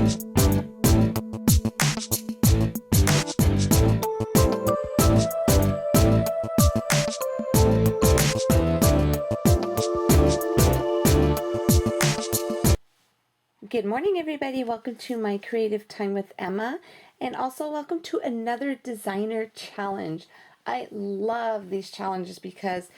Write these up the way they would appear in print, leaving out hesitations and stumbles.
Good morning, everybody. Welcome to my Creative Time with Emma, and also welcome to another designer challenge. I love these challenges because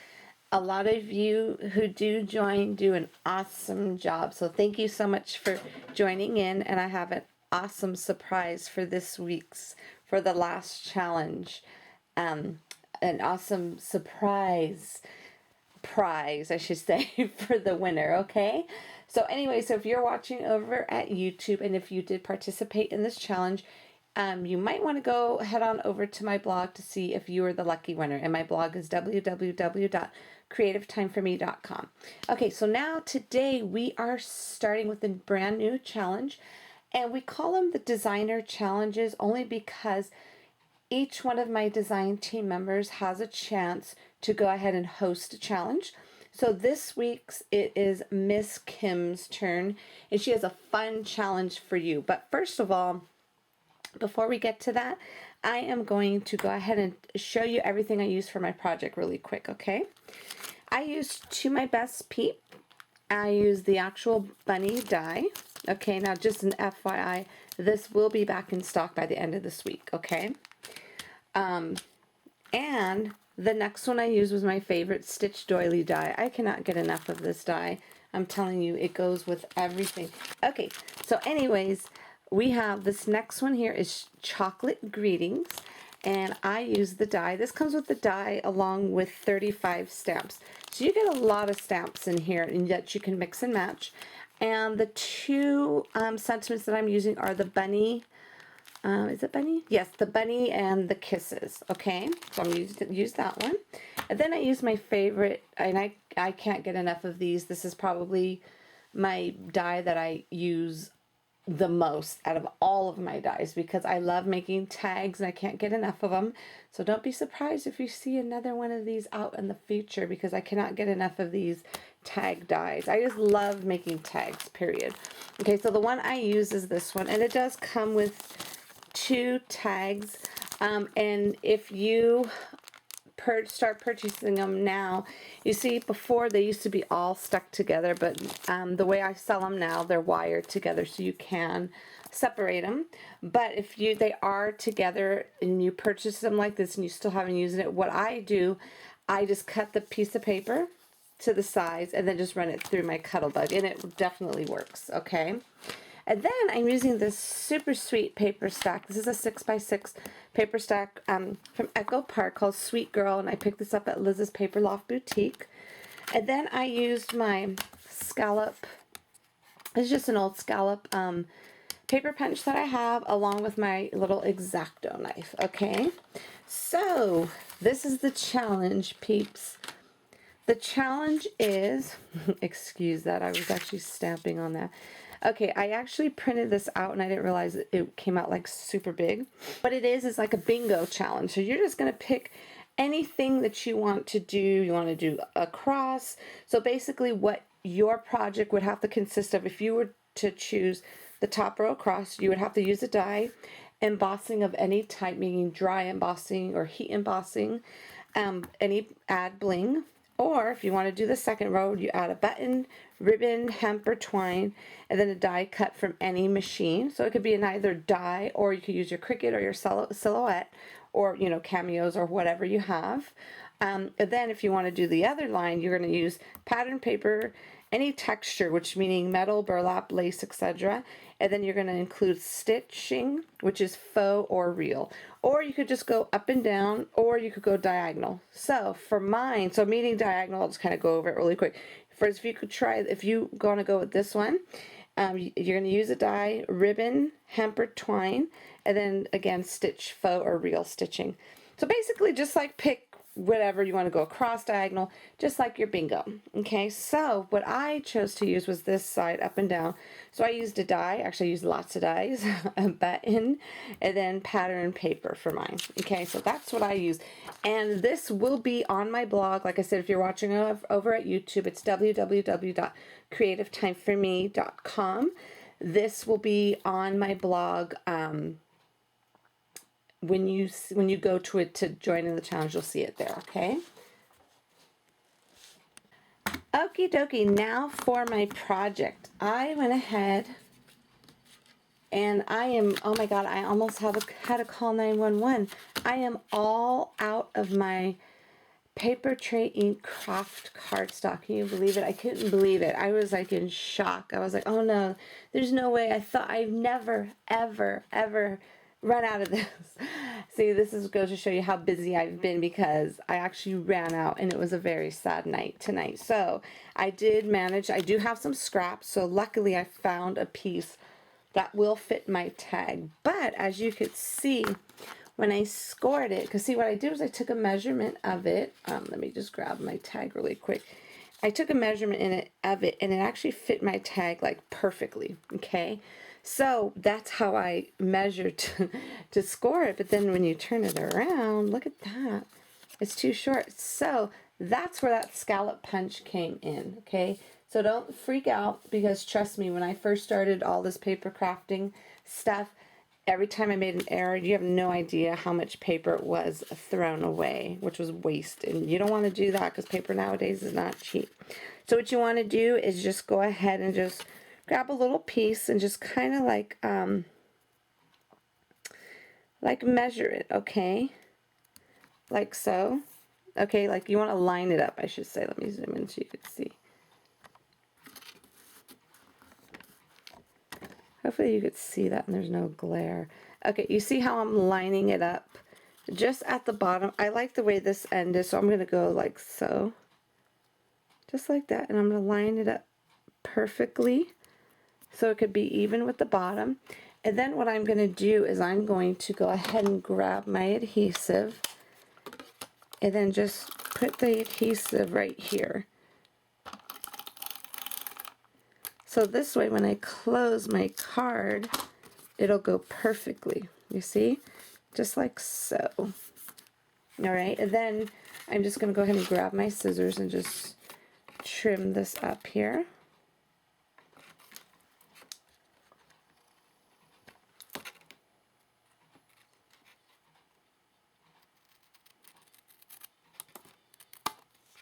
a lot of you who do join do an awesome job. So thank you so much for joining in, and I have an awesome surprise for for the last challenge. An awesome surprise prize, I should say, for the winner, okay? So anyway, so if you're watching over at YouTube and if you did participate in this challenge, you might want to go head on over to my blog to see if you are the lucky winner. And my blog is www.creativetimeforme.com. Okay, so now today we are starting with a brand new challenge, and we call them the designer challenges only because each one of my design team members has a chance to go ahead and host a challenge. So this week's it is Miss Kim's turn, and she has a fun challenge for you. But first of all, before we get to that, I am going to go ahead and show you everything I use for my project really quick, okay? I used To My Best Peep. I use the actual bunny die. Okay, now just an FYI, this will be back in stock by the end of this week, okay? And the next one I used was my favorite Stitch Doily die. I cannot get enough of this die. I'm telling you, it goes with everything. Okay, so anyways, we have this next one here is Chocolate Greetings, and I use the die. This comes with the die along with 35 stamps. So you get a lot of stamps in here and that you can mix and match. And the two sentiments that I'm using are the bunny. Is it bunny? Yes, the bunny and the kisses. Okay, so I'm use that one. And then I use my favorite, and I can't get enough of these. This is probably my die that I use the most out of all of my dies because I love making tags and I can't get enough of them. So don't be surprised if you see another one of these out in the future because I cannot get enough of these tag dies. I just love making tags, period. Okay, so the one I use is this one, and it does come with 2 tags, and if you start purchasing them now, you see before they used to be all stuck together, but the way I sell them now, they're wired together so you can separate them. But if they are together and you purchase them like this and you still haven't used it, what I do, I just cut the piece of paper to the size and then just run it through my Cuttlebug, and it definitely works, okay? And then I'm using this super sweet paper stack. This is a 6x6 paper stack from Echo Park called Sweet Girl, and I picked this up at Liz's Paper Loft Boutique. And then I used my scallop. It's just an old scallop paper punch that I have along with my little X-Acto knife, okay? So this is the challenge, peeps. The challenge is, excuse that, I was actually stamping on that. Okay, I actually printed this out and I didn't realize it came out like super big. What it is like a bingo challenge. So you're just going to pick anything that you want to do. You want to do a cross. So basically what your project would have to consist of, if you were to choose the top row cross, you would have to use a die, embossing of any type, meaning dry embossing or heat embossing, any add bling. Or if you want to do the second row, you add a button, ribbon, hemp, or twine, and then a die cut from any machine. So it could be an either die, or you could use your Cricut or your Silhouette, or cameos or whatever you have. But then if you want to do the other line, you're going to use pattern paper, any texture, which meaning metal, burlap, lace, etc. And then you're going to include stitching, which is faux or real. Or you could just go up and down, or you could go diagonal. So for mine, so meaning diagonal, I'll just kind of go over it really quick. First, if you want to go with this one, you're going to use a die, ribbon, hemp, or twine, and then again stitch faux or real stitching. So basically just like pick whatever you want to go across, diagonal, just like your bingo. Okay, so what I chose to use was this side up and down. So I used a die, actually I used lots of dies, a button, and then pattern paper for mine. Okay, so that's what I use. And this will be on my blog. Like I said, if you're watching over at YouTube, it's www.creativetimeforme.com. This will be on my blog. When you go to it to join in the challenge, you'll see it there, okay? Okie dokie, now for my project. I went ahead and I am, oh my God, I almost had to call 911. I am all out of my paper tray ink craft cardstock. Can you believe it? I couldn't believe it. I was like in shock. I was like, oh no, there's no way. I thought I've never, ever, ever run out of this. See, this goes to show you how busy I've been, because I actually ran out and it was a very sad night tonight. So I did manage, I do have some scraps. So luckily I found a piece that will fit my tag. But as you could see, when I scored it, because see what I did was I took a measurement of it. Let me just grab my tag really quick. I took a measurement of it and it actually fit my tag like perfectly, okay? So that's how I measured to score it. But then when you turn it around, look at that. It's too short. So that's where that scallop punch came in, okay? So don't freak out, because trust me, when I first started all this paper crafting stuff, every time I made an error, you have no idea how much paper was thrown away, which was wasted. And you don't want to do that, because paper nowadays is not cheap. So what you want to do is just go ahead and just grab a little piece and just kind of like measure it, okay? Like so. Okay, like you want to line it up, I should say. Let me zoom in so you can see. Hopefully you could see that and there's no glare. Okay, you see how I'm lining it up? Just at the bottom. I like the way this end is, so I'm going to go like so. Just like that. And I'm going to line it up perfectly so it could be even with the bottom. And then what I'm going to do is I'm going to go ahead and grab my adhesive and then just put the adhesive right here. So this way when I close my card, it'll go perfectly. You see? Just like so. Alright, and then I'm just going to go ahead and grab my scissors and just trim this up here.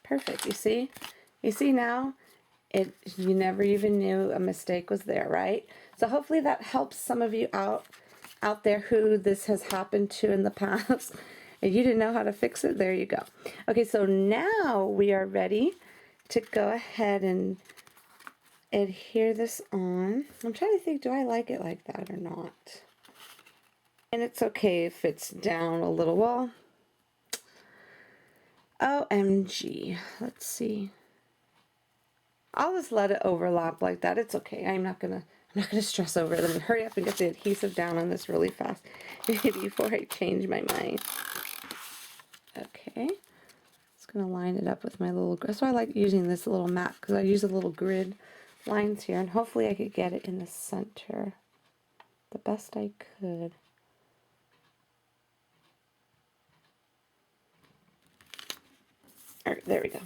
Perfect, you see? You see now? You never even knew a mistake was there, right? So hopefully that helps some of you out there who this has happened to in the past. If you didn't know how to fix it, there you go. Okay, so now we are ready to go ahead and adhere this on. I'm trying to think, do I like it like that or not? And it's okay if it's down a little. Well, OMG. Let's see. I'll just let it overlap like that. It's okay. I'm not gonna stress over it. Let me hurry up and get the adhesive down on this really fast before I change my mind. Okay. Just gonna line it up with my little, so I like using this little map, because I use a little grid lines here, and hopefully I could get it in the center the best I could. All right, there we go.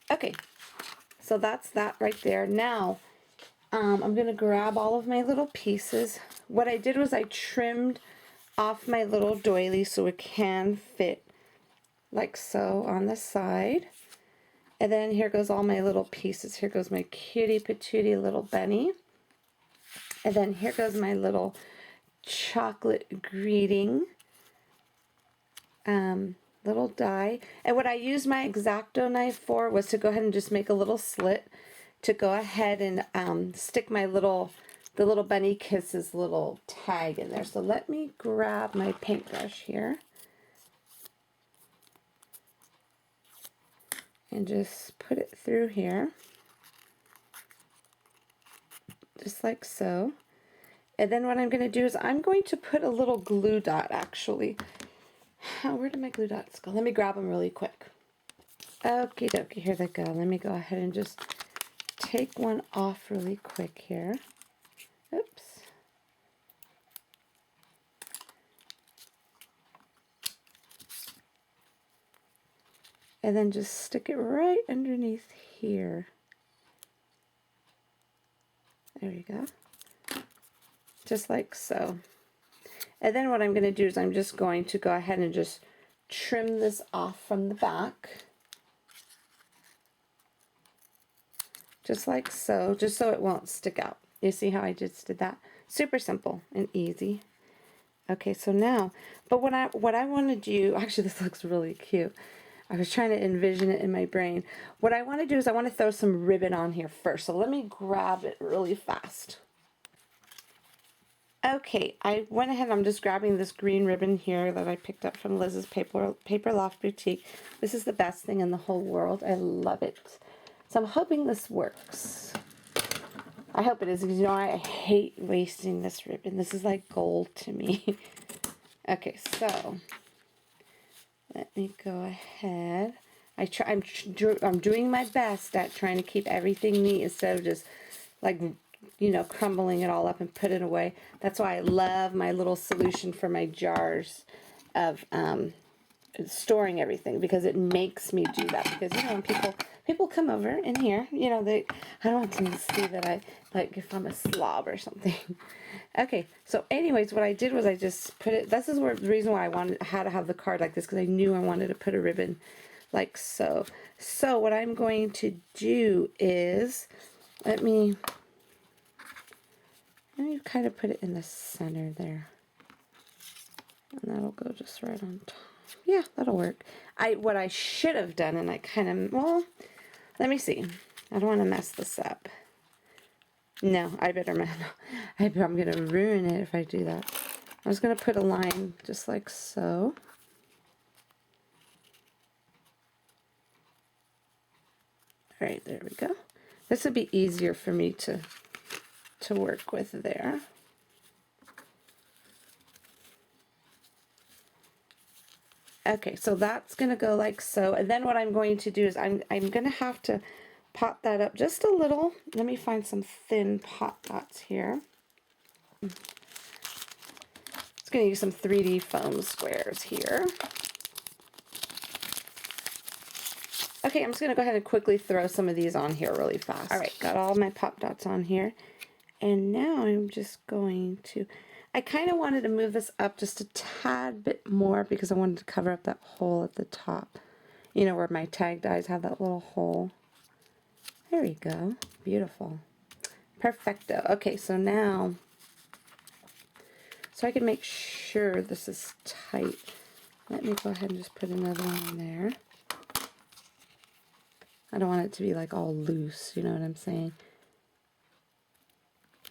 Okay, so that's that right there. Now, I'm going to grab all of my little pieces. What I did was I trimmed off my little doily so it can fit like so on the side. And then here goes all my little pieces. Here goes my cutie patootie little bunny. And then here goes my little chocolate greeting little die. And what I used my X-Acto knife for was to go ahead and just make a little slit to go ahead and stick my the little bunny kisses little tag in there. So let me grab my paintbrush here and just put it through here, just like so. And then what I'm going to do is I'm going to put a little glue dot, actually. Where did my glue dots go? Let me grab them really quick. Okie dokie, here they go. Let me go ahead and just take one off really quick here. Oops. And then just stick it right underneath here. There you go. just like so. And then what I'm going to do is I'm just going to go ahead and just trim this off from the back. Just like so, just so it won't stick out. You see how I just did that? Super simple and easy. Okay, so now, but what I want to do, actually this looks really cute. I was trying to envision it in my brain. What I want to do is I want to throw some ribbon on here first. So let me grab it really fast. Okay, I went ahead, I'm just grabbing this green ribbon here that I picked up from Liz's Paper Loft Boutique. This is the best thing in the whole world. I love it. So I'm hoping this works. I hope it is, because you know I hate wasting this ribbon. This is like gold to me. Okay, so let me go ahead. I'm doing my best at trying to keep everything neat instead of just like, you know, crumbling it all up and put it away. That's why I love my little solution for my jars of storing everything, because it makes me do that. Because, you know, when people come over in here, you know, I don't want them to see that I, like, if I'm a slob or something. Okay, so anyways, what I did was I just put it, this is the reason why I had to have the card like this, because I knew I wanted to put a ribbon like so. So what I'm going to do is, let me kind of put it in the center there. And that'll go just right on top. Yeah, that'll work. What I should have done, and I kind of, well, let me see. I don't want to mess this up. No, I better not. I'm going to ruin it if I do that. I was going to put a line just like so. All right, there we go. This would be easier for me to work with there. Okay, so that's going to go like so. And then what I'm going to do is I'm going to have to pot that up just a little. Let me find some thin pot dots here. It's going to use some 3D foam squares here. Okay, I'm just going to go ahead and quickly throw some of these on here really fast. All right, got all my pop dots on here. And now I'm just going to, I kind of wanted to move this up just a tad bit more because I wanted to cover up that hole at the top. You know, where my tag dies have that little hole. There we go. Beautiful. Perfecto. Okay, so now, so I can make sure this is tight. Let me go ahead and just put another one in there. I don't want it to be like all loose, you know what I'm saying?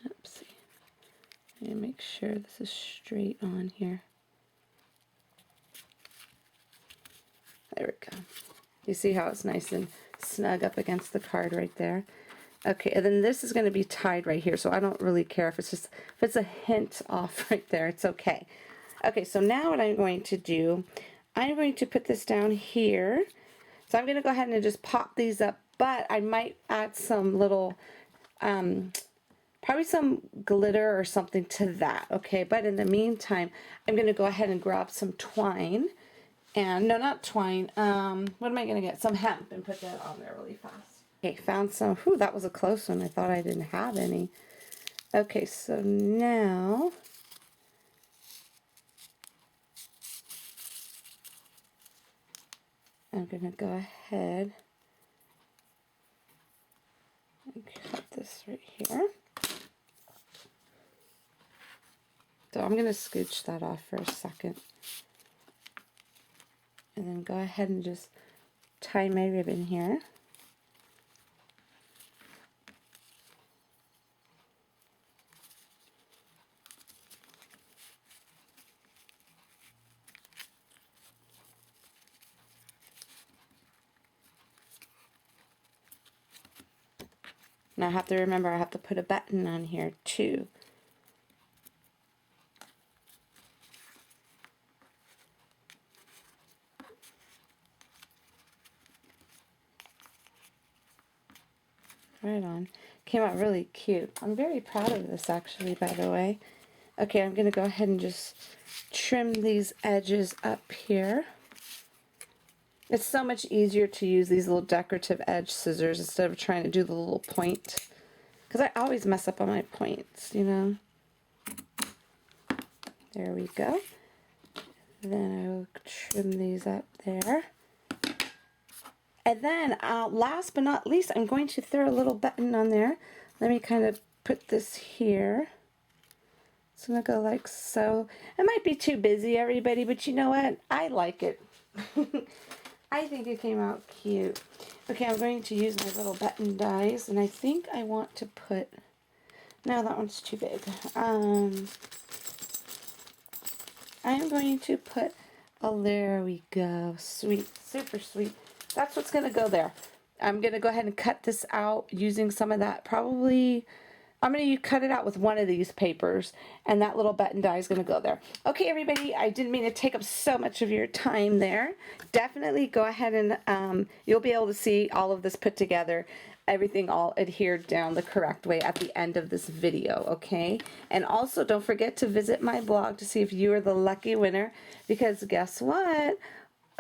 Oopsie. I need to make sure this is straight on here. There we go. You see how it's nice and snug up against the card right there? Okay, and then this is going to be tied right here, so I don't really care if it's a hint off right there, it's okay. Okay, so now what I'm going to do, I'm going to put this down here. So I'm going to go ahead and just pop these up, but I might add some little, probably some glitter or something to that, okay? But in the meantime, I'm going to go ahead and grab some twine, and, no, not twine, what am I going to get? Some hemp, and put that on there really fast. Okay, found some. Whew, that was a close one. I thought I didn't have any. Okay, so now I'm going to go ahead and cut this right here. So I'm going to scooch that off for a second. And then go ahead and just tie my ribbon here. Now I have to remember I have to put a button on here too. Right on. Came out really cute. I'm very proud of this actually, by the way. Okay, I'm going to go ahead and just trim these edges up here. It's so much easier to use these little decorative edge scissors instead of trying to do the little point. Because I always mess up on my points, you know. There we go. Then I will trim these up there. And then last but not least, I'm going to throw a little button on there. Let me kind of put this here. It's going to go like so. It might be too busy, everybody, but you know what? I like it. I think it came out cute. Okay, I'm going to use my little button dies, and I think I want to put... No, that one's too big. I'm going to put... Oh, there we go. Sweet. Super sweet. That's what's going to go there. I'm going to go ahead and cut this out using some of that. Probably, I'm going to cut it out with one of these papers, and that little button die is going to go there. Okay, everybody, I didn't mean to take up so much of your time there. Definitely go ahead and you'll be able to see all of this put together, everything all adhered down the correct way at the end of this video, okay? And also, don't forget to visit my blog to see if you are the lucky winner, because guess what?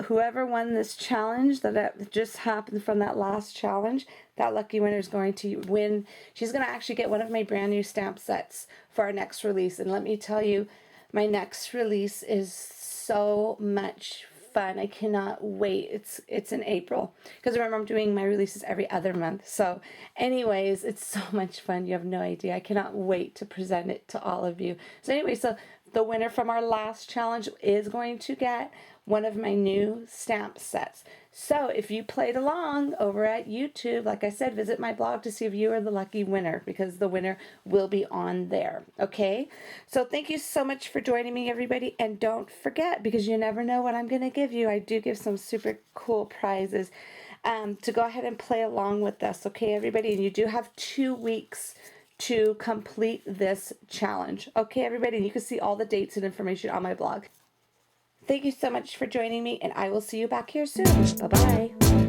Whoever won this challenge that just happened from that last challenge, that lucky winner is going to win. She's going to actually get one of my brand new stamp sets for our next release. And let me tell you, my next release is so much fun. I cannot wait. It's in April, because remember, I'm doing my releases every other month. So anyways, it's so much fun. You have no idea. I cannot wait to present it to all of you. So anyway, so the winner from our last challenge is going to get one of my new stamp sets. So if you played along over at YouTube, like I said, visit my blog to see if you are the lucky winner, because the winner will be on there. Okay? So thank you so much for joining me, everybody. And don't forget, because you never know what I'm going to give you, I do give some super cool prizes, to go ahead and play along with us. Okay, everybody? And you do have 2 weeks to complete this challenge. Okay, everybody? And you can see all the dates and information on my blog. Thank you so much for joining me, and I will see you back here soon. Bye-bye.